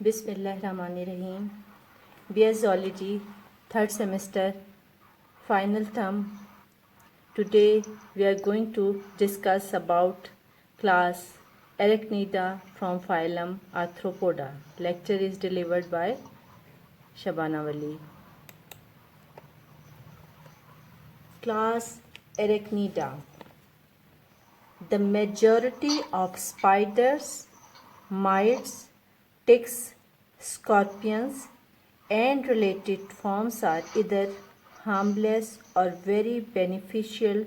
Bismillahirrahmanirrahim. BS Zoology, third semester, final term. Today we are going to discuss about class Arachnida from phylum Arthropoda. Lecture is delivered by Shabana Wali. Class Arachnida. The majority of spiders, mites, ticks, scorpions, and related forms are either harmless or very beneficial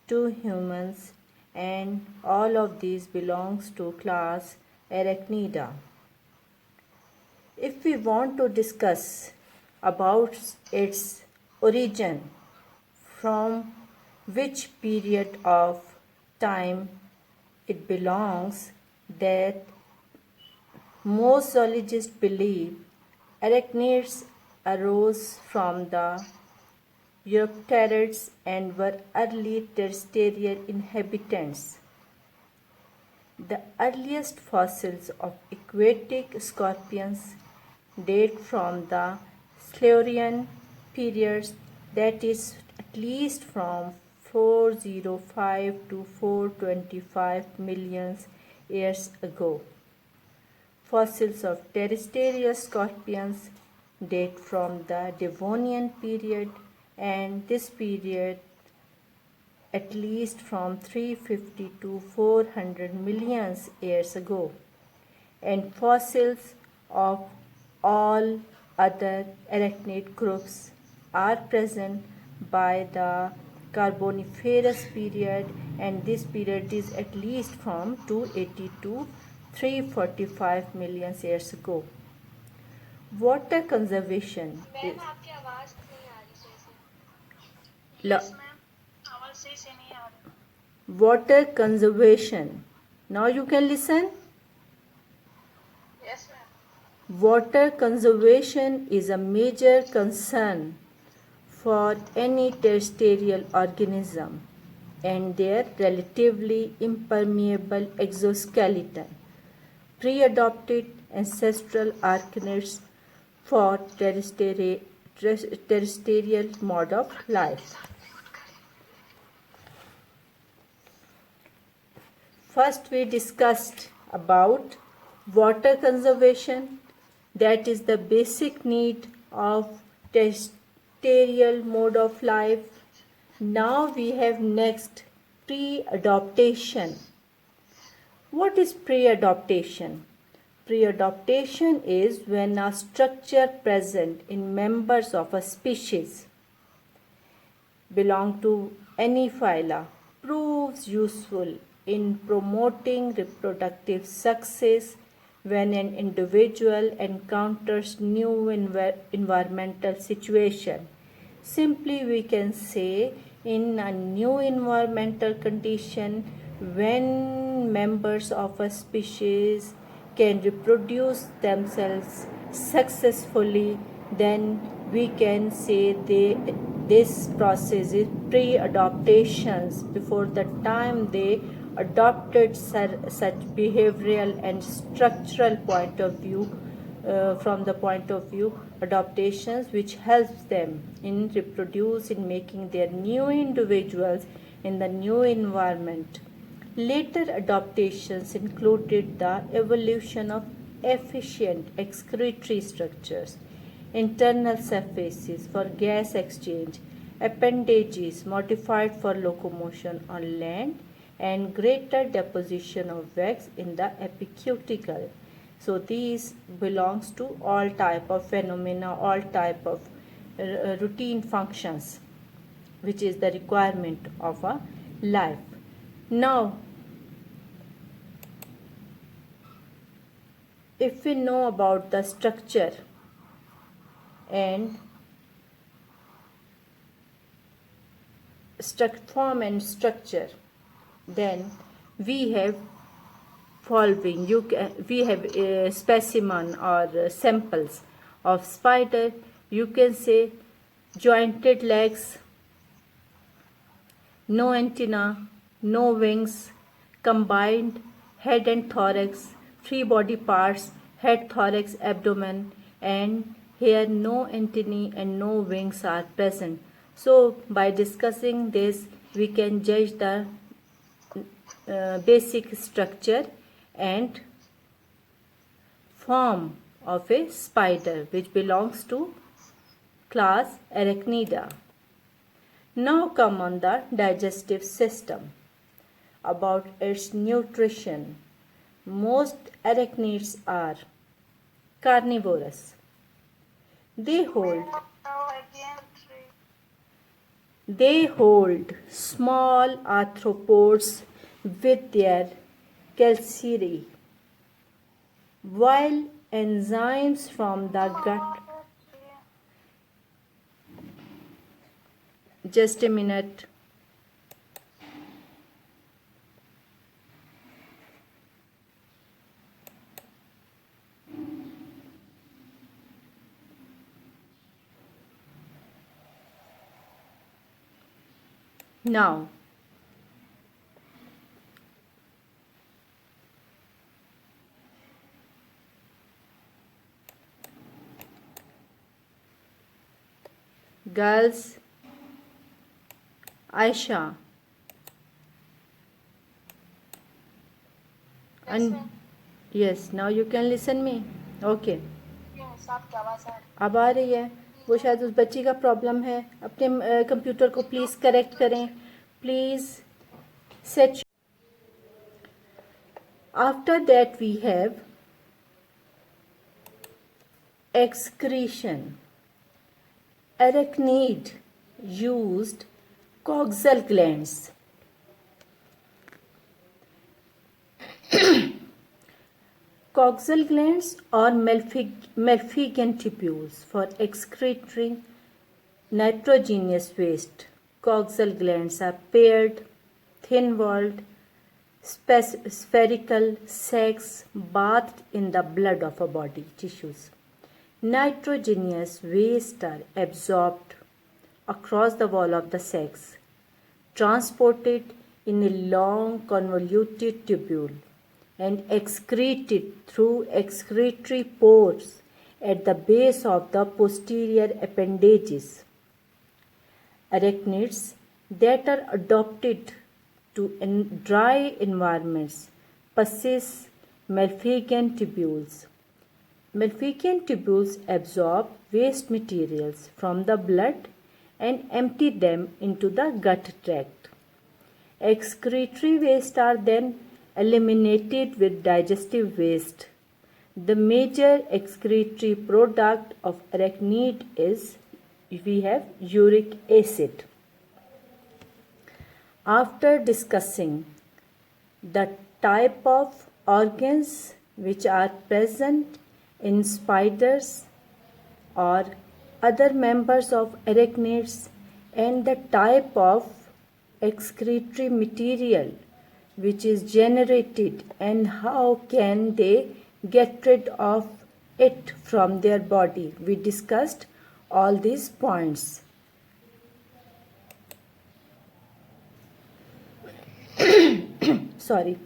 to humans, and all of these belongs to class Arachnida. If we want to discuss about its origin, from which period of time it belongs, that most zoologists believe arachnids arose from the Eurypterids and were early terrestrial inhabitants. The earliest fossils of aquatic scorpions date from the Silurian periods, that is at least from 405 to 425 million years ago. Fossils of terrestrial scorpions date from the Devonian period, and this period at least from 350 to 400 million years ago. And fossils of all other arachnid groups are present by the Carboniferous period, and this period is at least from 280 to 345 million years ago. Water conservation is आपकी आवाज नहीं आ रही सही से। Yes ma'am, आवाज सही से नहीं आ रही। water conservation. Now you can listen. Yes ma'am. Water conservation is a major concern for any terrestrial organism, and their relatively impermeable exoskeleton pre-adopted ancestral arachnids for terrestrial mode of life. First we discussed about water conservation, that is the basic need of terrestrial mode of life. Now we have next pre-adaptation. What is pre-adaptation? Pre-adaptation is when a structure present in members of a species belong to any phyla proves useful in promoting reproductive success when an individual encounters new environmental situation. Simply we can say, in a new environmental condition, when members of a species can reproduce themselves successfully, then we can say this process is pre-adaptations, before the time they adopted such behavioral and structural point of view, from the point of view adaptations which helps them in reproduce, in making their new individuals in the new environment. Later adaptations included the evolution of efficient excretory structures, internal surfaces for gas exchange, appendages modified for locomotion on land, and greater deposition of wax in the epicuticle. So these belongs to all type of phenomena, all type of routine functions, which is the requirement of a life. Now, if we know about the structure and form and structure, then we have following. We have a specimen or samples of spider. You can say jointed legs, no antenna, no wings, combined head and thorax, 3 body parts, head, thorax, abdomen, and here no antennae and no wings are present. So by discussing this, we can judge the basic structure and form of a spider, which belongs to class Arachnida. Now come on the digestive system. About its nutrition, most arachnids are carnivorous. They hold small arthropods with their calciri, while enzymes from the gut. Just a minute. Now, girls, Aisha, and yes, now you can listen me. Okay. Yes, आपकी आवाज आ रही अब आ रही है. वो शायद उस बच्ची का प्रॉब्लम है. अपने कंप्यूटर को प्लीज़ करेक्ट करें. Please set. After that we have excretion. Arachnid used coxal glands. Coxal glands or Malpighian tubules for excreting nitrogenous waste. Coxal glands are paired, thin-walled, spherical sacs bathed in the blood of a body tissues. Nitrogenous waste are absorbed across the wall of the sacs, transported in a long convoluted tubule, and excreted through excretory pores at the base of the posterior appendages. Arachnids that are adapted to dry environments possess Malpighian tubules. Malpighian tubules absorb waste materials from the blood and empty them into the gut tract. Excretory waste are then eliminated with digestive waste. The major excretory product of arachnid is, we have uric acid. After discussing the type of organs which are present in spiders or other members of arachnids and the type of excretory material which is generated and how can they get rid of it from their body. We discussed all these points. Sorry.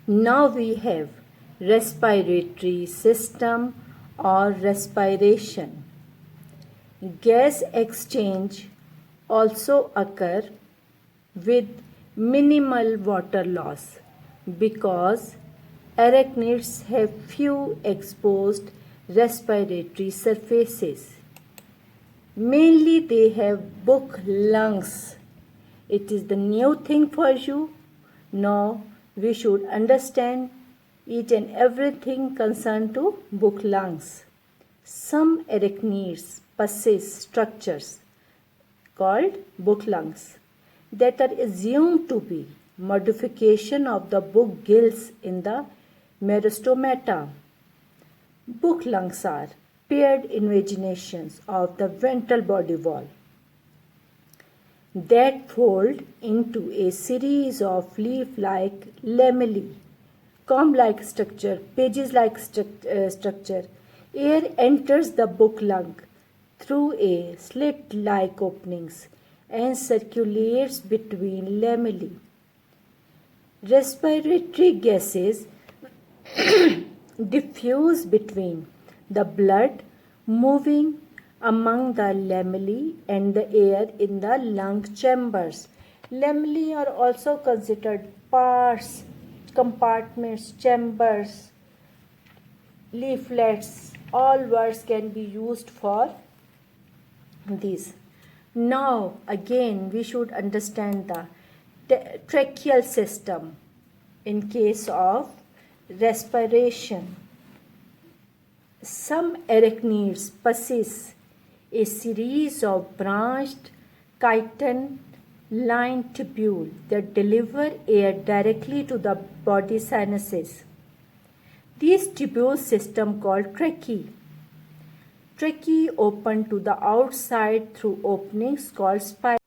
Now we have respiratory system or respiration. Gas exchange also occur with minimal water loss because arachnids have few exposed respiratory surfaces. Mainly they have book lungs. It is the new thing for you. Now we should understand each and everything concerned to book lungs. Some arachnids possess structures called book lungs that are assumed to be modification of the book gills in the meristoma. Book lungs are paired invaginations of the ventral body wall that fold into a series of leaf-like lamellae, comb-like structure, pages-like structure. Air enters the book lung through a slit-like openings and circulates between lamellae. Respiratory gases diffuse between the blood moving among the lamellae and the air in the lung chambers. Lamellae are also considered parts, compartments, chambers, leaflets. All words can be used for these. Now again we should understand the tracheal system in case of respiration. Some arachnids possess a series of branched chitin-lined tubules that deliver air directly to the body sinuses. These tubule system called tracheae. Tracheae open to the outside through openings called spira.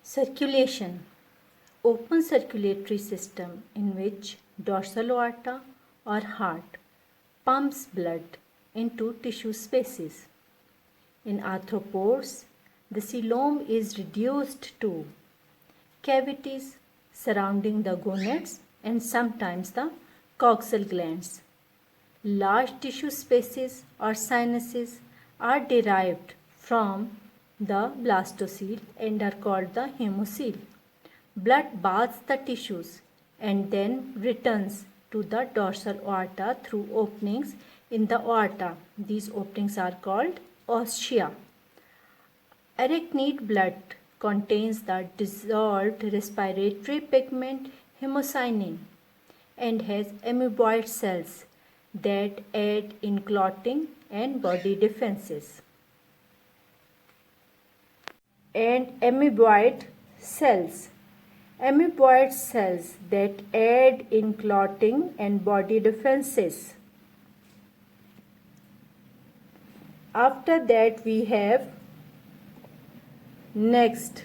Circulation. Open circulatory system in which dorsal aorta or heart pumps blood into tissue spaces. In arthropods, the coelom is reduced to cavities surrounding the gonads and sometimes the coxal glands. Large tissue spaces or sinuses are derived from the blastocele and are called the hemocele. Blood baths the tissues and then returns to the dorsal aorta through openings in the aorta. These openings are called ostia. Arachnid blood contains the dissolved respiratory pigment hemocyanin and has amoeboid cells that aid in clotting and body defenses. And amoeboid cells that aid in clotting and body defenses. After that we have next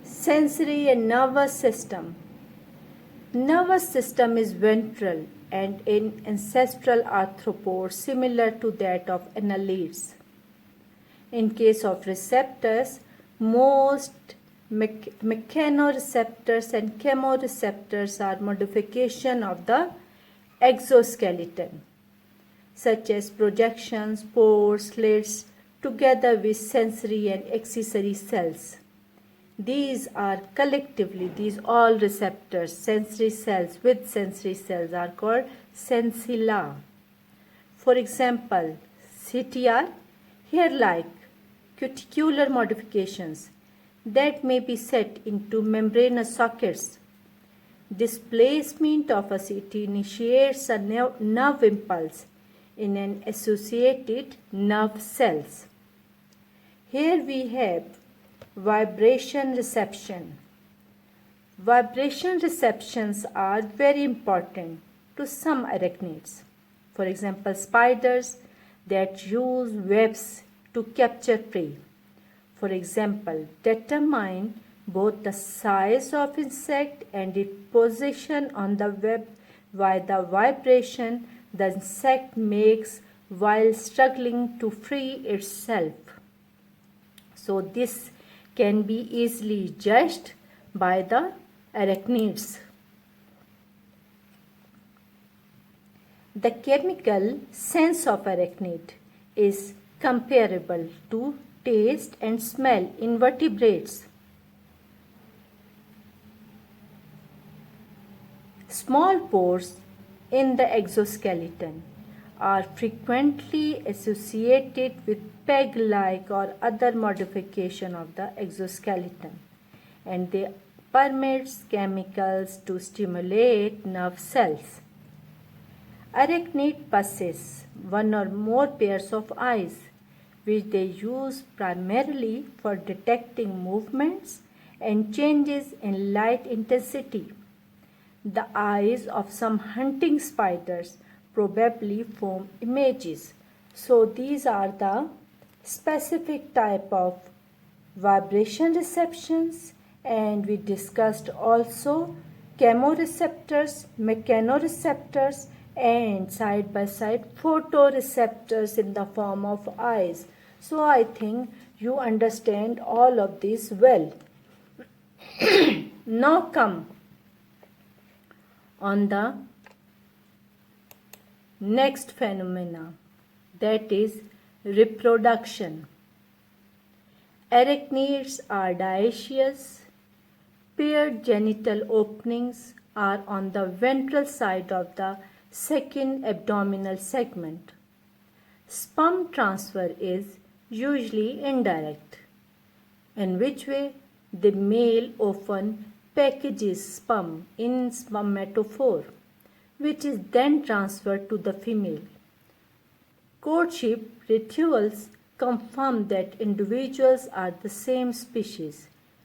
sensory and nervous system. Nervous system is ventral and in ancestral arthropods similar to that of annelids. In case of receptors, most mechanoreceptors and chemoreceptors are modification of the exoskeleton, such as projections, pores, slits, together with sensory and accessory cells. These are collectively, these all receptors, sensory cells with sensory cells are called sensilla. For example, CTR, hair-like cuticular modifications that may be set into membranous sockets. Displacement of a CT initiates a nerve impulse in an associated nerve cells. Here we have vibration reception. Vibration receptions are very important to some arachnids. For example, spiders that use webs to capture prey. For example, determine both the size of insect and its position on the web by the vibration the insect makes while struggling to free itself. So this can be easily judged by the arachnids. The chemical sense of arachnid is comparable to taste and smell in vertebrates. Small pores in the exoskeleton are frequently associated with peg-like or other modification of the exoskeleton, and they permit chemicals to stimulate nerve cells. Arachnid possess one or more pairs of eyes, which they use primarily for detecting movements and changes in light intensity. The eyes of some hunting spiders probably form images. So these are the specific type of vibration receptions, and we discussed also chemoreceptors, mechanoreceptors, and side by side photoreceptors in the form of eyes. So I think you understand all of this well. Now come on the next phenomena, that is reproduction. Arachnids are dioecious. Paired genital openings are on the ventral side of the second abdominal segment. Sperm transfer is usually indirect, in which way the male often packages sperm in spermatophore, which is then transferred to the female. Courtship rituals confirm that individuals are the same species.